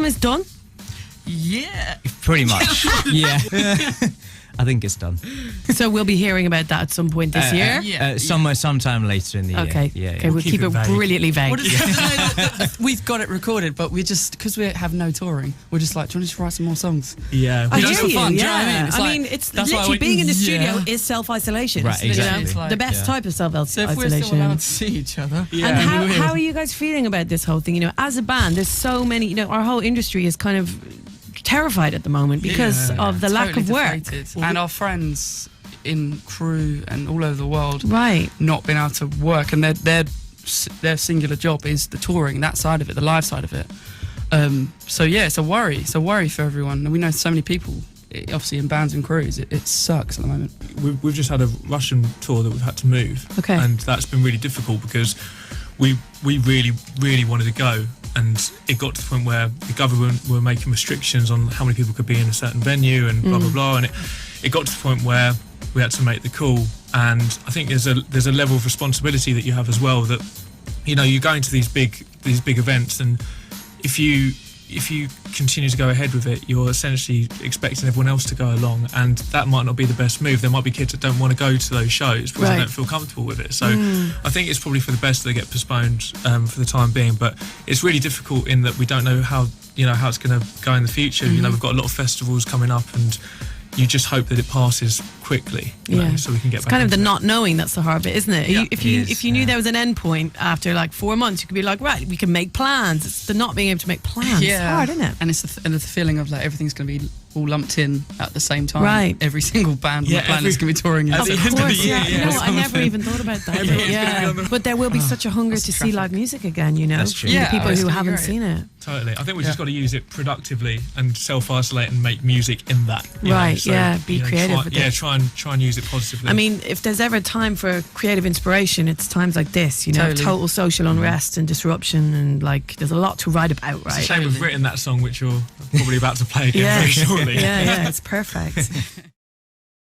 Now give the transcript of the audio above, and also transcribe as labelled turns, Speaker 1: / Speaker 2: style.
Speaker 1: album is done?
Speaker 2: Yeah.
Speaker 3: Pretty much. Yeah. I think it's done.
Speaker 1: So we'll be hearing about that at some point this year?
Speaker 3: Sometime later in the year.
Speaker 1: Okay.
Speaker 3: Yeah,
Speaker 1: Okay, we'll keep it brilliantly vague.
Speaker 2: We've got it recorded, but we just, because we have no touring, we're just like, do you want to just write some more songs?
Speaker 4: Yeah.
Speaker 1: I
Speaker 2: Just
Speaker 1: hear
Speaker 2: for fun,
Speaker 1: you,
Speaker 2: do you know what I mean? It's like,
Speaker 1: it's
Speaker 2: that's why
Speaker 1: literally being in the studio
Speaker 2: Yeah.
Speaker 1: is self-isolation.
Speaker 3: Right,
Speaker 1: You know,
Speaker 3: exactly.
Speaker 1: the best type of
Speaker 2: So if we're
Speaker 1: self-isolation.
Speaker 2: still allowed to see each other.
Speaker 4: Yeah.
Speaker 1: And
Speaker 2: then we will.
Speaker 1: how are you guys feeling about this whole thing? You know, as a band, there's so many, you know, our whole industry is kind of terrified at the moment because of the lack of work.
Speaker 2: Deflated. And our friends in crew and all over the world
Speaker 1: Right.
Speaker 2: not being able to work, and their singular job is the touring, that side of it, the live side of it. So yeah, it's a worry for everyone, and we know so many people obviously in bands and crews. It sucks at the moment.
Speaker 4: We've just had a Russian tour that we've had to move,
Speaker 1: Okay.
Speaker 4: and that's been really difficult because we really wanted to go, and it got to the point where the government were making restrictions on how many people could be in a certain venue and blah blah blah, and it got to the point where we had to make the call. And I think there's a level of responsibility that you have as well, that you know, you're going to these big events, and if you continue to go ahead with it, you're essentially expecting everyone else to go along, and that might not be the best move. There might be kids that don't want to go to those shows because they don't feel comfortable with it. So I think it's probably for the best that they get postponed for the time being. But it's really difficult in that we don't know how it's going to go in the future. You know, we've got a lot of festivals coming up, and you just hope that it passes quickly, you know, so we can get
Speaker 1: it's
Speaker 2: back
Speaker 1: kind of the
Speaker 2: into it.
Speaker 1: not knowing that's the hard bit, isn't it?
Speaker 2: Yeah,
Speaker 1: if you knew there was an end point after like 4 months, you could be like, right, we can make plans. It's the not being able to make plans. It's hard, isn't it?
Speaker 2: And it's the feeling of like everything's going to be all lumped in at the same time.
Speaker 1: Right.
Speaker 2: Every single band on the planet is going to be touring.
Speaker 4: At the end of the year,
Speaker 1: You know, I never even thought about that. Yeah. But there will be such a hunger to see live music again, you know,
Speaker 3: That's true.
Speaker 1: from the
Speaker 2: Yeah,
Speaker 1: people
Speaker 2: it's
Speaker 1: who
Speaker 2: gonna be
Speaker 1: haven't
Speaker 2: great.
Speaker 1: seen it.
Speaker 4: Totally. I think we've just got to use it productively and self-isolate and make music in that. you know.
Speaker 1: Right,
Speaker 4: So,
Speaker 1: yeah, be
Speaker 4: you know,
Speaker 1: creative
Speaker 4: Try,
Speaker 1: with
Speaker 4: yeah,
Speaker 1: it.
Speaker 4: try and use it positively.
Speaker 1: I mean, if there's ever time for creative inspiration, it's times like this, you know,
Speaker 2: Totally.
Speaker 1: total social unrest and disruption, and like there's a lot to write about,
Speaker 4: it's a
Speaker 1: right?
Speaker 4: shame we've written that song, which you're probably about to play again very shortly.
Speaker 1: Yeah, it's perfect.